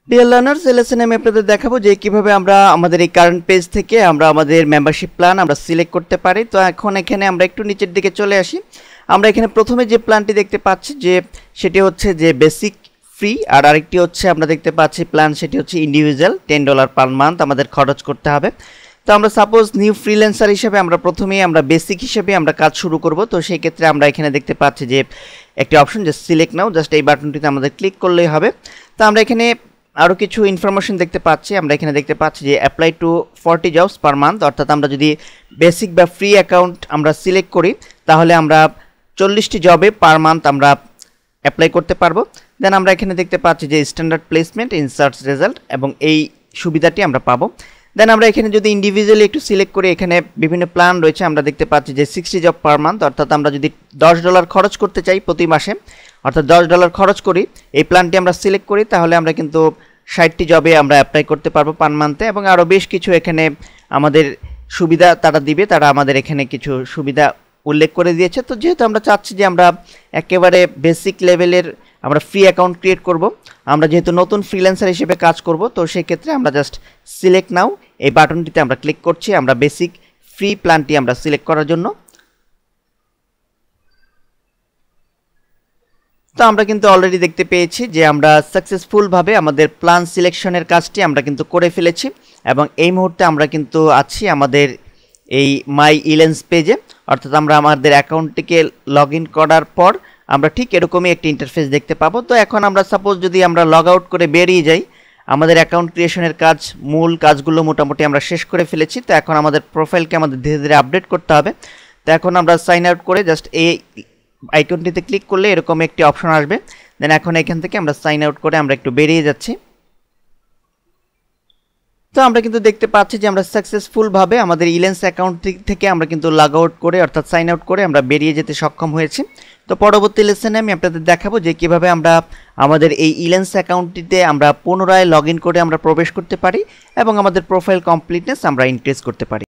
Dear learners, এই লেসনে আমি আপনাদের দেখাবো যে কিভাবে আমরা আমাদের এই কারেন্ট পেজ থেকে আমরা আমাদের মেম্বারশিপ প্ল্যান আমরা সিলেক্ট করতে পারি। তো এখন এখানে আমরা একটু নিচের দিকে চলে আসি। আমরা এখানে প্রথমে যে প্ল্যানটি দেখতে পাচ্ছি যে সেটি হচ্ছে যে বেসিক ফ্রি, আর আরেকটি হচ্ছে আমরা দেখতে পাচ্ছি প্ল্যান, সেটি হচ্ছে ইন্ডিভিজুয়াল। $10 পার মান্থ আমাদের খরচ করতে হবে। তো আমরা সাপোজ নিউ ফ্রিল্যান্সার হিসেবে আমরা প্রথমেই আমরা বেসিক হিসেবে আমরা কাজ শুরু করব। তো সেই ক্ষেত্রে আমরা এখানে দেখতে পাচ্ছি যে একটি অপশন যে সিলেক্ট নাও, জাস্ট এই বাটনটিতে আমাদের ক্লিক করলেই হবে। তো আমরা এখানে আরও কিছু ইনফরমেশন দেখতে পাচ্ছি। আমরা এখানে দেখতে পাচ্ছি যে apply to 40 jobs per month, অর্থাৎ আমরা যদি বেসিক বা ফ্রি অ্যাকাউন্ট আমরা সিলেক্ট করি তাহলে আমরা 40টি জবে পার মান্থ আমরা অ্যাপ্লাই করতে পারবো। দেন আমরা এখানে দেখতে পাচ্ছি যে standard placement in search result, এবং এই সুবিধাটি আমরা পাবো। দেন আমরা এখানে যদি ইন্ডিভিজুয়ালি একটু সিলেক্ট করি, এখানে বিভিন্ন প্ল্যান রয়েছে। আমরা দেখতে পাচ্ছি যে 60 জব পার মান্থ, অর্থাৎ আমরা যদি $10 খরচ করতে চাই প্রতি মাসে, অর্থাৎ $10 খরচ করি, এই প্ল্যানটি আমরা সিলেক্ট করি, তাহলে আমরা কিন্তু 60টি জবে আমরা অ্যাপ্লাই করতে পারবো পার মান্থে। এবং আরও বেশ কিছু এখানে আমাদের সুবিধা তারা দিবে, তারা আমাদের এখানে কিছু সুবিধা উল্লেখ করে দিয়েছে। তো যেহেতু আমরা চাচ্ছি যে আমরা একেবারে বেসিক লেভেলের আমরা ফ্রি অ্যাকাউন্ট ক্রিয়েট করব, আমরা যেহেতু নতুন ফ্রিল্যান্সার হিসেবে কাজ করব, তো সেই ক্ষেত্রে আমরা জাস্ট সিলেক্ট নাও এই বাটনটিতে আমরা ক্লিক করছি আমরা বেসিক ফ্রি প্ল্যানটি আমরা সিলেক্ট করার জন্য। তো আমরা কিন্তু অলরেডি দেখতে পেয়েছি যে আমরা সাকসেসফুলভাবে আমাদের প্ল্যান সিলেকশনের কাজটি আমরা কিন্তু করে ফেলেছি, এবং এই মুহূর্তে আমরা কিন্তু আছি আমাদের এই মাই ইলেন্স পেজে। অর্থাৎ আমরা আমাদের অ্যাকাউন্টটিকে লগ ইন করার পর আমরা ঠিক এরকমই একটি ইন্টারফেস দেখতে পাবো। তো এখন আমরা সাপোজ যদি আমরা লগ আউট করে বেরিয়ে যাই, আমাদের অ্যাকাউন্ট ক্রিয়েশনের কাজ, মূল কাজগুলো মোটামুটি আমরা শেষ করে ফেলেছি। তো এখন আমাদের প্রোফাইলকে আমাদের ধীরে ধীরে আপডেট করতে হবে। তো এখন আমরা সাইন আউট করে জাস্ট এই আইকনটিতে ক্লিক করলে এরকম একটি অপশন আসবে। দেন এখন এখান থেকে আমরা সাইন আউট করে আমরা একটু বেরিয়ে যাচ্ছি। তো আমরা কিন্তু দেখতে পাচ্ছি যে আমরা সাকসেসফুলভাবে আমাদের ইলেন্স অ্যাকাউন্ট থেকে আমরা কিন্তু লগ আউট করে অর্থাৎ সাইন আউট করে আমরা বেরিয়ে যেতে সক্ষম হয়েছি। তো পরবর্তী লেসনে আমি আপনাদের দেখাবো যে কিভাবে আমরা আমাদের এই ইলেন্স অ্যাকাউন্টটিতে আমরা পুনরায় লগ ইন করে আমরা প্রবেশ করতে পারি এবং আমাদের প্রোফাইল কমপ্লিটনেস আমরা ইনক্রিজ করতে পারি।